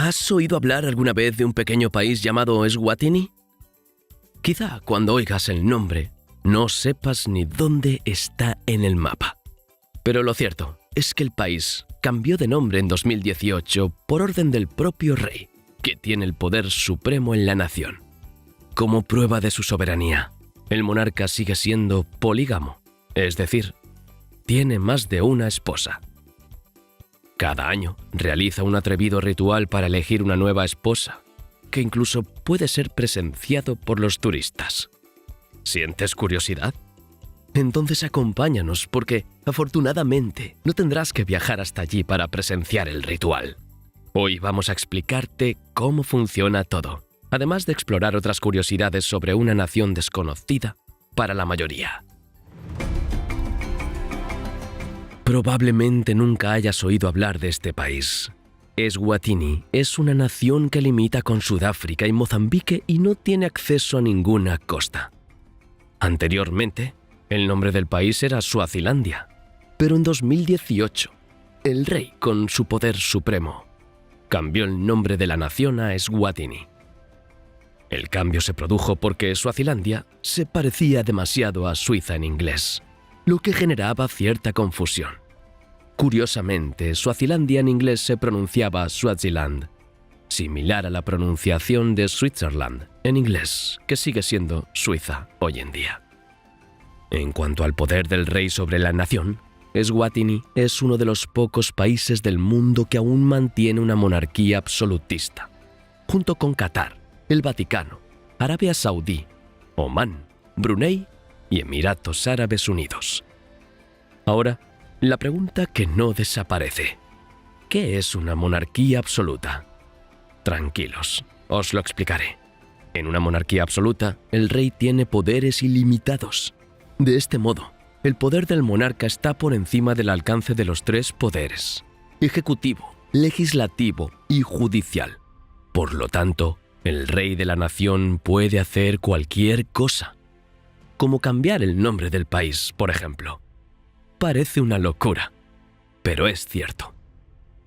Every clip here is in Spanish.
¿Has oído hablar alguna vez de un pequeño país llamado Eswatini? Quizá cuando oigas el nombre no sepas ni dónde está en el mapa. Pero lo cierto es que el país cambió de nombre en 2018 por orden del propio rey, que tiene el poder supremo en la nación. Como prueba de su soberanía, el monarca sigue siendo polígamo, es decir, tiene más de una esposa. Cada año realiza un atrevido ritual para elegir una nueva esposa, que incluso puede ser presenciado por los turistas. ¿Sientes curiosidad? Entonces acompáñanos porque, afortunadamente, no tendrás que viajar hasta allí para presenciar el ritual. Hoy vamos a explicarte cómo funciona todo, además de explorar otras curiosidades sobre una nación desconocida para la mayoría. Probablemente nunca hayas oído hablar de este país. Eswatini es una nación que limita con Sudáfrica y Mozambique y no tiene acceso a ninguna costa. Anteriormente, el nombre del país era Suazilandia, pero en 2018, el rey, con su poder supremo, cambió el nombre de la nación a Eswatini. El cambio se produjo porque Suazilandia se parecía demasiado a Suiza en inglés, lo que generaba cierta confusión. Curiosamente, Suazilandia en inglés se pronunciaba Swaziland, similar a la pronunciación de Switzerland en inglés, que sigue siendo Suiza hoy en día. En cuanto al poder del rey sobre la nación, Eswatini es uno de los pocos países del mundo que aún mantiene una monarquía absolutista, junto con Qatar, el Vaticano, Arabia Saudí, Omán, Brunei y Emiratos Árabes Unidos. Ahora, la pregunta que no desaparece. ¿Qué es una monarquía absoluta? Tranquilos, os lo explicaré. En una monarquía absoluta, el rey tiene poderes ilimitados. De este modo, el poder del monarca está por encima del alcance de los tres poderes: ejecutivo, legislativo y judicial. Por lo tanto, el rey de la nación puede hacer cualquier cosa, como cambiar el nombre del país, por ejemplo. Parece una locura, pero es cierto.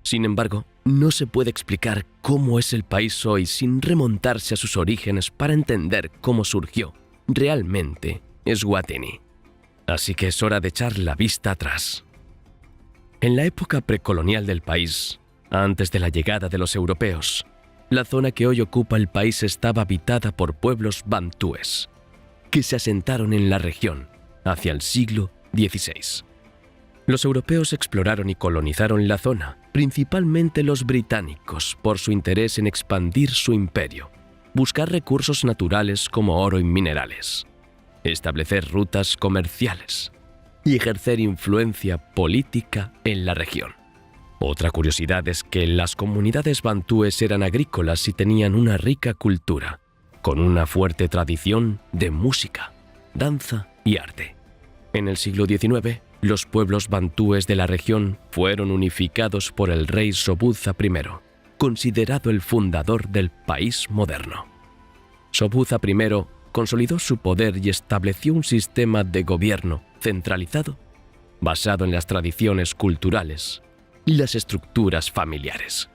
Sin embargo, no se puede explicar cómo es el país hoy sin remontarse a sus orígenes para entender cómo surgió realmente Eswatini. Así que es hora de echar la vista atrás. En la época precolonial del país, antes de la llegada de los europeos, la zona que hoy ocupa el país estaba habitada por pueblos bantúes, que se asentaron en la región hacia el siglo XVI. Los europeos exploraron y colonizaron la zona, principalmente los británicos, por su interés en expandir su imperio, buscar recursos naturales como oro y minerales, establecer rutas comerciales y ejercer influencia política en la región. Otra curiosidad es que las comunidades bantúes eran agrícolas y tenían una rica cultura, con una fuerte tradición de música, danza y arte. En el siglo XIX, los pueblos bantúes de la región fueron unificados por el rey Sobhuza I, considerado el fundador del país moderno. Sobhuza I consolidó su poder y estableció un sistema de gobierno centralizado basado en las tradiciones culturales y las estructuras familiares.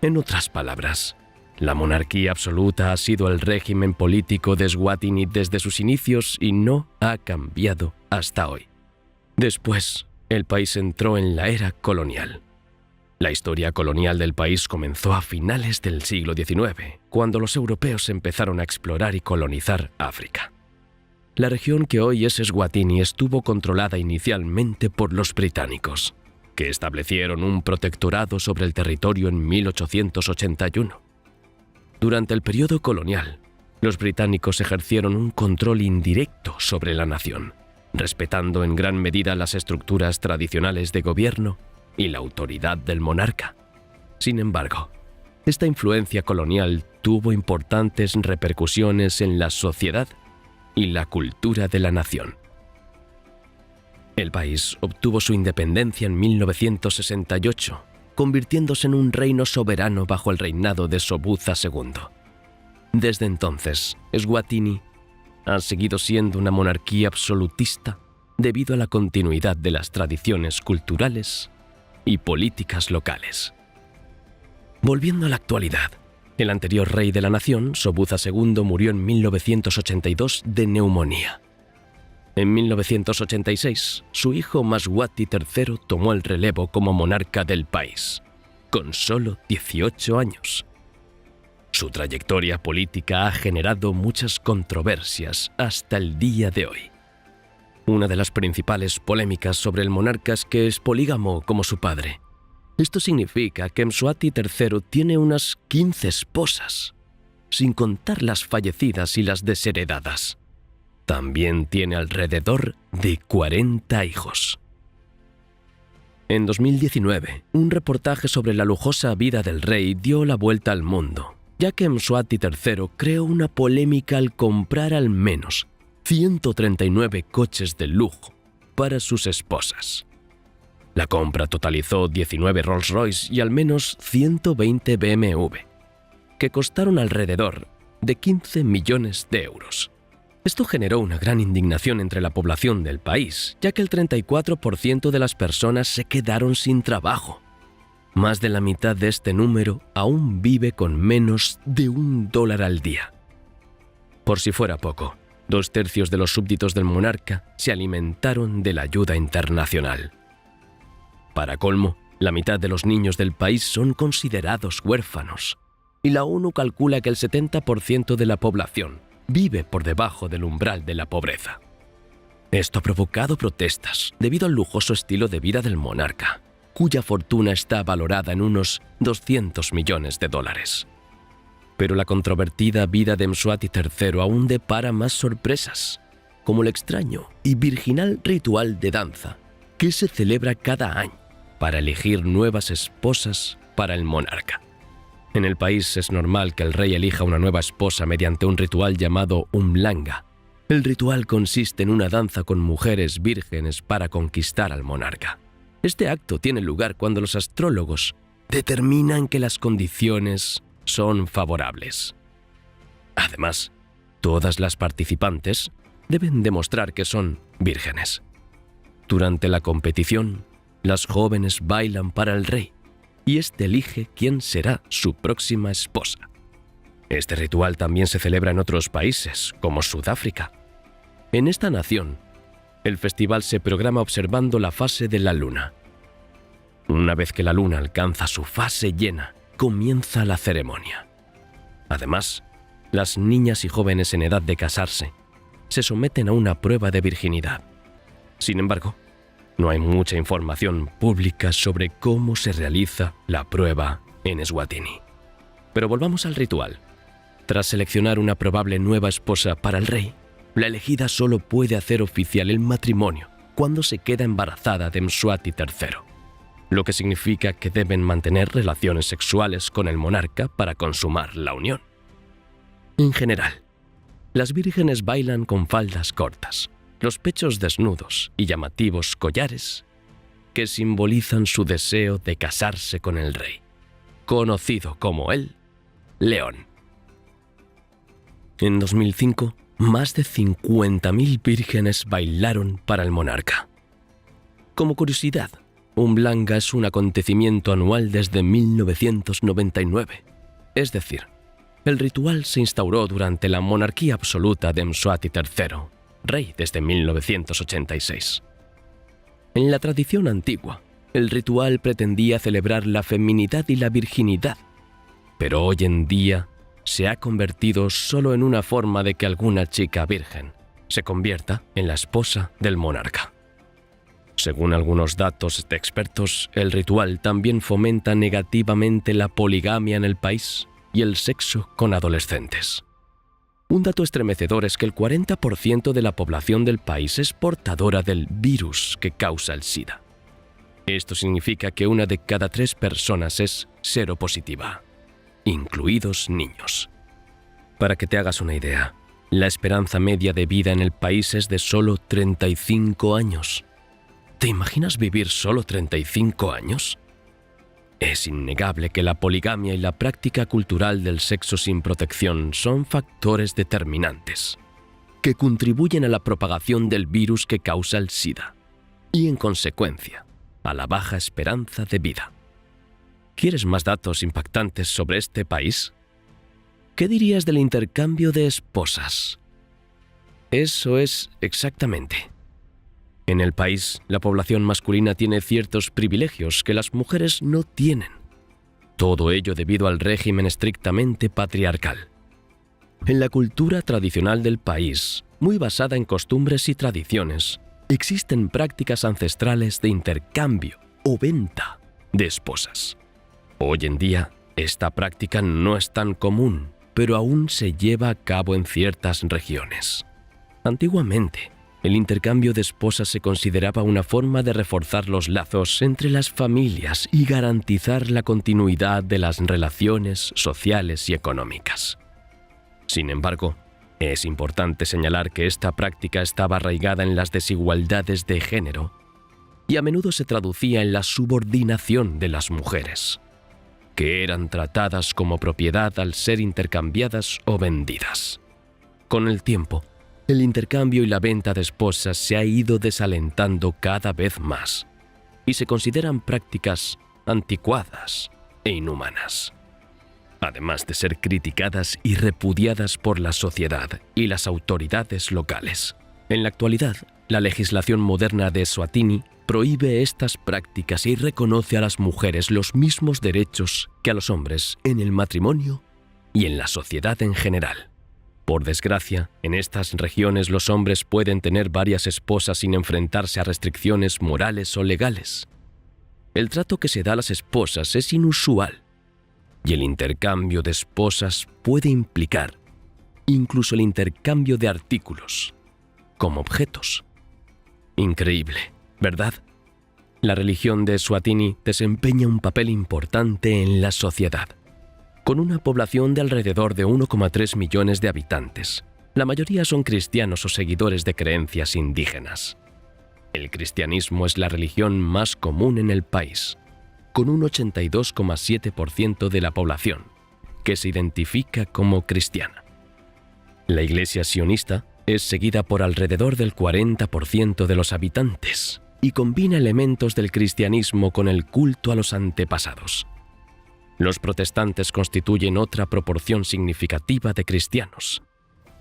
En otras palabras, la monarquía absoluta ha sido el régimen político de Eswatini desde sus inicios y no ha cambiado hasta hoy. Después, el país entró en la era colonial. La historia colonial del país comenzó a finales del siglo XIX, cuando los europeos empezaron a explorar y colonizar África. La región que hoy es Eswatini estuvo controlada inicialmente por los británicos, que establecieron un protectorado sobre el territorio en 1881. Durante el periodo colonial, los británicos ejercieron un control indirecto sobre la nación, respetando en gran medida las estructuras tradicionales de gobierno y la autoridad del monarca. Sin embargo, esta influencia colonial tuvo importantes repercusiones en la sociedad y la cultura de la nación. El país obtuvo su independencia en 1968, convirtiéndose en un reino soberano bajo el reinado de Sobhuza II. Desde entonces, Eswatini ha seguido siendo una monarquía absolutista debido a la continuidad de las tradiciones culturales y políticas locales. Volviendo a la actualidad, el anterior rey de la nación, Sobuza II, murió en 1982 de neumonía. En 1986, su hijo Maswati III tomó el relevo como monarca del país, con solo 18 años. Su trayectoria política ha generado muchas controversias hasta el día de hoy. Una de las principales polémicas sobre el monarca es que es polígamo como su padre. Esto significa que Mswati III tiene unas 15 esposas, sin contar las fallecidas y las desheredadas. También tiene alrededor de 40 hijos. En 2019, un reportaje sobre la lujosa vida del rey dio la vuelta al mundo, ya que Mswati III creó una polémica al comprar al menos 139 coches de lujo para sus esposas. La compra totalizó 19 Rolls-Royce y al menos 120 BMW, que costaron alrededor de 15 millones de euros. Esto generó una gran indignación entre la población del país, ya que el 34% de las personas se quedaron sin trabajo. Más de la mitad de este número aún vive con menos de $1 al día. Por si fuera poco, 2/3 de los súbditos del monarca se alimentaron de la ayuda internacional. Para colmo, la mitad de los niños del país son considerados huérfanos, y la ONU calcula que el 70% de la población vive por debajo del umbral de la pobreza. Esto ha provocado protestas debido al lujoso estilo de vida del monarca, cuya fortuna está valorada en unos $200 millones. Pero la controvertida vida de Mswati III aún depara más sorpresas, como el extraño y virginal ritual de danza que se celebra cada año para elegir nuevas esposas para el monarca. En el país es normal que el rey elija una nueva esposa mediante un ritual llamado umhlanga. El ritual consiste en una danza con mujeres vírgenes para conquistar al monarca. Este acto tiene lugar cuando los astrólogos determinan que las condiciones son favorables. Además, todas las participantes deben demostrar que son vírgenes. Durante la competición, las jóvenes bailan para el rey, y éste elige quién será su próxima esposa. Este ritual también se celebra en otros países, como Sudáfrica. En esta nación, el festival se programa observando la fase de la luna. Una vez que la luna alcanza su fase llena, comienza la ceremonia. Además, las niñas y jóvenes en edad de casarse se someten a una prueba de virginidad. Sin embargo, no hay mucha información pública sobre cómo se realiza la prueba en Eswatini. Pero volvamos al ritual. Tras seleccionar una probable nueva esposa para el rey, la elegida solo puede hacer oficial el matrimonio cuando se queda embarazada de Mswati III, lo que significa que deben mantener relaciones sexuales con el monarca para consumar la unión. En general, las vírgenes bailan con faldas cortas, los pechos desnudos y llamativos collares que simbolizan su deseo de casarse con el rey, conocido como el León. En 2005, más de 50.000 vírgenes bailaron para el monarca. Como curiosidad, umhlanga es un acontecimiento anual desde 1999, es decir, el ritual se instauró durante la monarquía absoluta de Mswati III, rey desde 1986. En la tradición antigua, el ritual pretendía celebrar la feminidad y la virginidad, pero hoy en día se ha convertido solo en una forma de que alguna chica virgen se convierta en la esposa del monarca. Según algunos datos de expertos, el ritual también fomenta negativamente la poligamia en el país y el sexo con adolescentes. Un dato estremecedor es que el 40% de la población del país es portadora del virus que causa el SIDA. Esto significa que 1 de cada 3 personas es seropositiva, incluidos niños. Para que te hagas una idea, la esperanza media de vida en el país es de solo 35 años. ¿Te imaginas vivir solo 35 años? Es innegable que la poligamia y la práctica cultural del sexo sin protección son factores determinantes que contribuyen a la propagación del virus que causa el SIDA y, en consecuencia, a la baja esperanza de vida. ¿Quieres más datos impactantes sobre este país? ¿Qué dirías del intercambio de esposas? Eso es exactamente. En el país, la población masculina tiene ciertos privilegios que las mujeres no tienen. Todo ello debido al régimen estrictamente patriarcal. En la cultura tradicional del país, muy basada en costumbres y tradiciones, existen prácticas ancestrales de intercambio o venta de esposas. Hoy en día, esta práctica no es tan común, pero aún se lleva a cabo en ciertas regiones. Antiguamente, el intercambio de esposas se consideraba una forma de reforzar los lazos entre las familias y garantizar la continuidad de las relaciones sociales y económicas. Sin embargo, es importante señalar que esta práctica estaba arraigada en las desigualdades de género y a menudo se traducía en la subordinación de las mujeres, que eran tratadas como propiedad al ser intercambiadas o vendidas. Con el tiempo, el intercambio y la venta de esposas se ha ido desalentando cada vez más y se consideran prácticas anticuadas e inhumanas, además de ser criticadas y repudiadas por la sociedad y las autoridades locales. En la actualidad, la legislación moderna de Eswatini prohíbe estas prácticas y reconoce a las mujeres los mismos derechos que a los hombres en el matrimonio y en la sociedad en general. Por desgracia, en estas regiones los hombres pueden tener varias esposas sin enfrentarse a restricciones morales o legales. El trato que se da a las esposas es inusual, y el intercambio de esposas puede implicar incluso el intercambio de artículos, como objetos. Increíble, ¿verdad? La religión de Eswatini desempeña un papel importante en la sociedad. Con una población de alrededor de 1,3 millones de habitantes, la mayoría son cristianos o seguidores de creencias indígenas. El cristianismo es la religión más común en el país, con un 82,7% de la población, que se identifica como cristiana. La Iglesia sionista es seguida por alrededor del 40% de los habitantes y combina elementos del cristianismo con el culto a los antepasados. Los protestantes constituyen otra proporción significativa de cristianos,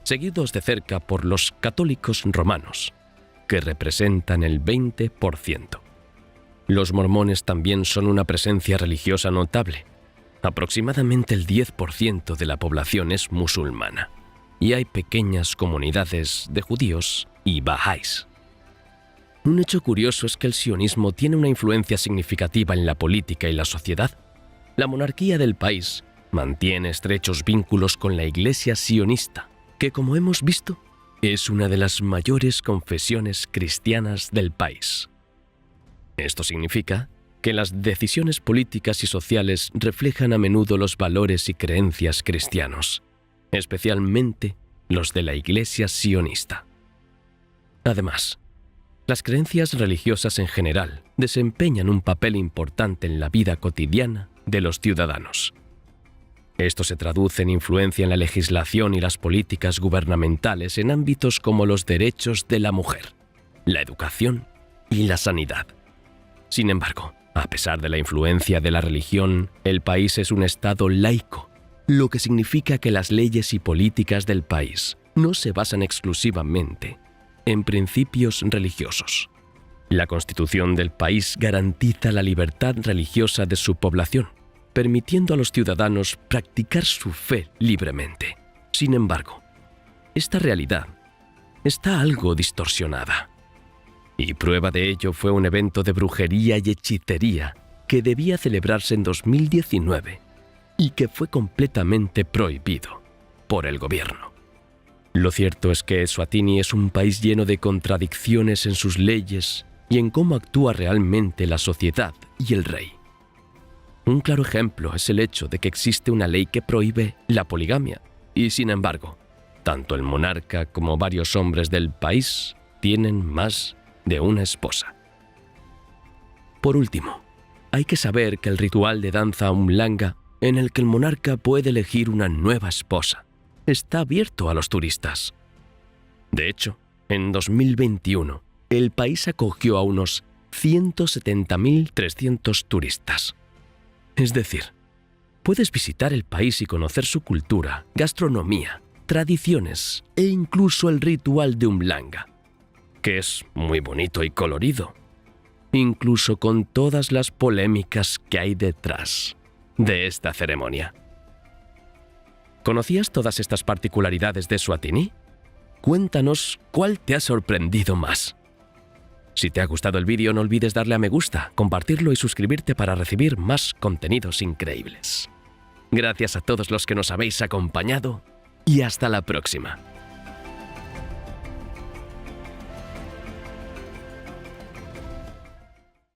seguidos de cerca por los católicos romanos, que representan el 20%. Los mormones también son una presencia religiosa notable. Aproximadamente el 10% de la población es musulmana, y hay pequeñas comunidades de judíos y bahá'ís. Un hecho curioso es que el sionismo tiene una influencia significativa en la política y la sociedad. La monarquía del país mantiene estrechos vínculos con la Iglesia sionista, que, como hemos visto, es una de las mayores confesiones cristianas del país. Esto significa que las decisiones políticas y sociales reflejan a menudo los valores y creencias cristianos, especialmente los de la Iglesia sionista. Además, las creencias religiosas en general desempeñan un papel importante en la vida cotidiana de los ciudadanos. Esto se traduce en influencia en la legislación y las políticas gubernamentales en ámbitos como los derechos de la mujer, la educación y la sanidad. Sin embargo, a pesar de la influencia de la religión, el país es un estado laico, lo que significa que las leyes y políticas del país no se basan exclusivamente en principios religiosos. La Constitución del país garantiza la libertad religiosa de su población, permitiendo a los ciudadanos practicar su fe libremente. Sin embargo, esta realidad está algo distorsionada. Y prueba de ello fue un evento de brujería y hechicería que debía celebrarse en 2019 y que fue completamente prohibido por el gobierno. Lo cierto es que Eswatini es un país lleno de contradicciones en sus leyes y en cómo actúa realmente la sociedad y el rey. Un claro ejemplo es el hecho de que existe una ley que prohíbe la poligamia y, sin embargo, tanto el monarca como varios hombres del país tienen más de una esposa. Por último, hay que saber que el ritual de danza umhlanga, en el que el monarca puede elegir una nueva esposa, está abierto a los turistas. De hecho, en 2021, el país acogió a unos 170.300 turistas. Es decir, puedes visitar el país y conocer su cultura, gastronomía, tradiciones e incluso el ritual de Umhlanga, que es muy bonito y colorido, incluso con todas las polémicas que hay detrás de esta ceremonia. ¿Conocías todas estas particularidades de Eswatini? Cuéntanos cuál te ha sorprendido más. Si te ha gustado el vídeo, no olvides darle a me gusta, compartirlo y suscribirte para recibir más contenidos increíbles. Gracias a todos los que nos habéis acompañado y hasta la próxima.